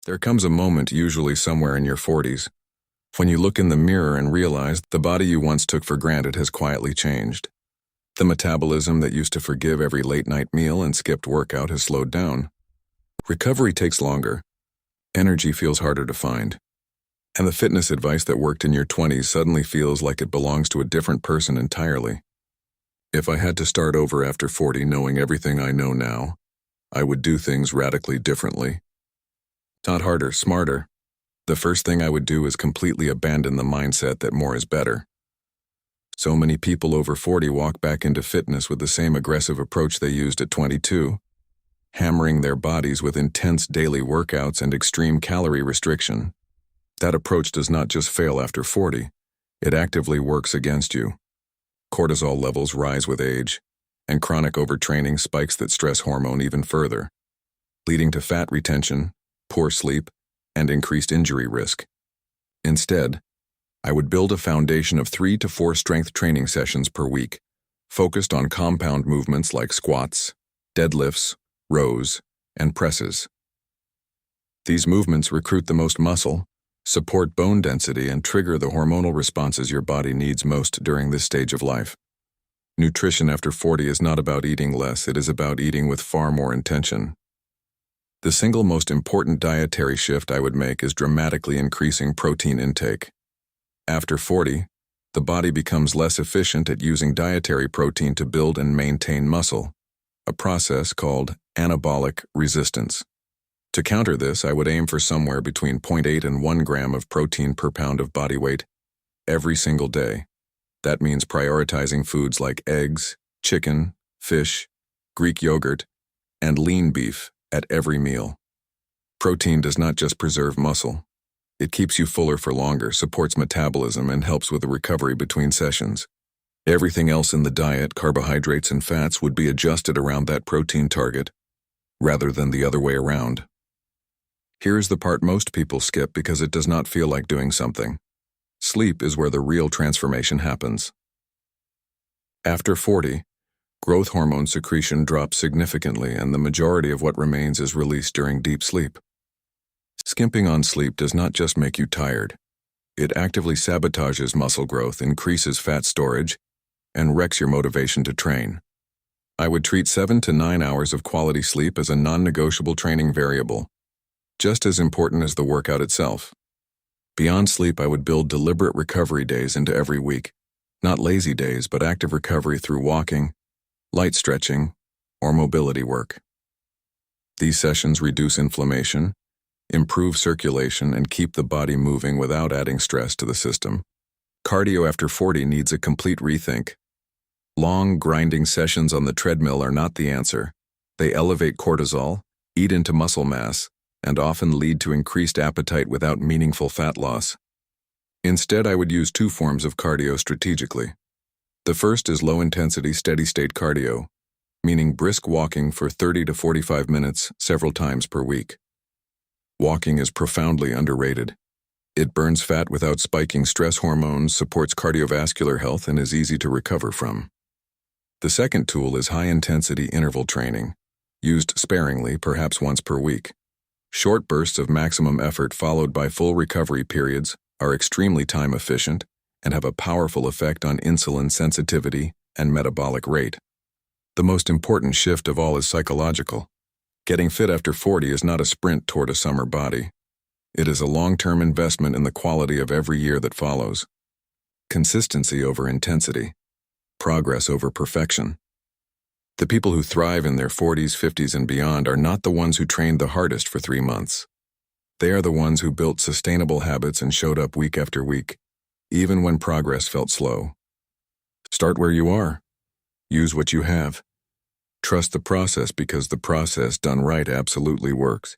There comes a moment, usually somewhere in your 40s, when you look in the mirror and realize the body you once took for granted has quietly changed. The metabolism that used to forgive every late-night meal and skipped workout has slowed down. Recovery takes longer. Energy feels harder to find. And the fitness advice that worked in your 20s suddenly feels like it belongs to a different person entirely. If I had to start over after 40 knowing everything I know now, I would do things radically differently. Not harder, smarter. The first thing I would do is completely abandon the mindset that more is better. So many people over 40 walk back into fitness with the same aggressive approach they used at 22, hammering their bodies with intense daily workouts and extreme calorie restriction. That approach does not just fail after 40, it actively works against you. Cortisol levels rise with age, and chronic overtraining spikes that stress hormone even further, leading to fat retention, poor sleep, and increased injury risk. Instead, I would build a foundation of 3 to 4 strength training sessions per week, focused on compound movements like squats, deadlifts, rows, and presses. These movements recruit the most muscle, support bone density, and trigger the hormonal responses your body needs most during this stage of life. Nutrition after 40 is not about eating less, it is about eating with far more intention. The single most important dietary shift I would make is dramatically increasing protein intake. After 40, the body becomes less efficient at using dietary protein to build and maintain muscle, a process called anabolic resistance. To counter this, I would aim for somewhere between 0.8 and 1 gram of protein per pound of body weight every single day. That means prioritizing foods like eggs, chicken, fish, Greek yogurt, and lean beef at every meal. Protein does not just preserve muscle. It keeps you fuller for longer, supports metabolism, and helps with the recovery between sessions. Everything else in the diet, carbohydrates and fats, would be adjusted around that protein target, rather than the other way around. Here's the part most people skip because it does not feel like doing something. Sleep is where the real transformation happens. After 40, growth hormone secretion drops significantly, and the majority of what remains is released during deep sleep. Skimping on sleep does not just make you tired. It actively sabotages muscle growth, increases fat storage, and wrecks your motivation to train. I would treat 7 to 9 hours of quality sleep as a non-negotiable training variable, just as important as the workout itself. Beyond sleep, I would build deliberate recovery days into every week. Not lazy days, but active recovery through walking, light stretching, or mobility work. These sessions reduce inflammation, improve circulation, and keep the body moving without adding stress to the system. Cardio after 40 needs a complete rethink. Long, grinding sessions on the treadmill are not the answer. They elevate cortisol, eat into muscle mass, and often lead to increased appetite without meaningful fat loss. Instead, I would use 2 forms of cardio strategically. The first is low-intensity steady-state cardio, meaning brisk walking for 30 to 45 minutes several times per week. Walking is profoundly underrated. It burns fat without spiking stress hormones, supports cardiovascular health, and is easy to recover from. The second tool is high-intensity interval training, used sparingly, perhaps once per week. Short bursts of maximum effort followed by full recovery periods are extremely time-efficient and have a powerful effect on insulin sensitivity and metabolic rate. The most important shift of all is psychological. Getting fit after 40 is not a sprint toward a summer body. It is a long-term investment in the quality of every year that follows. Consistency over intensity. Progress over perfection. The people who thrive in their 40s, 50s, and beyond are not the ones who trained the hardest for 3 months. They are the ones who built sustainable habits and showed up week after week, even when progress felt slow. Start where you are. Use what you have. Trust the process because the process done right absolutely works.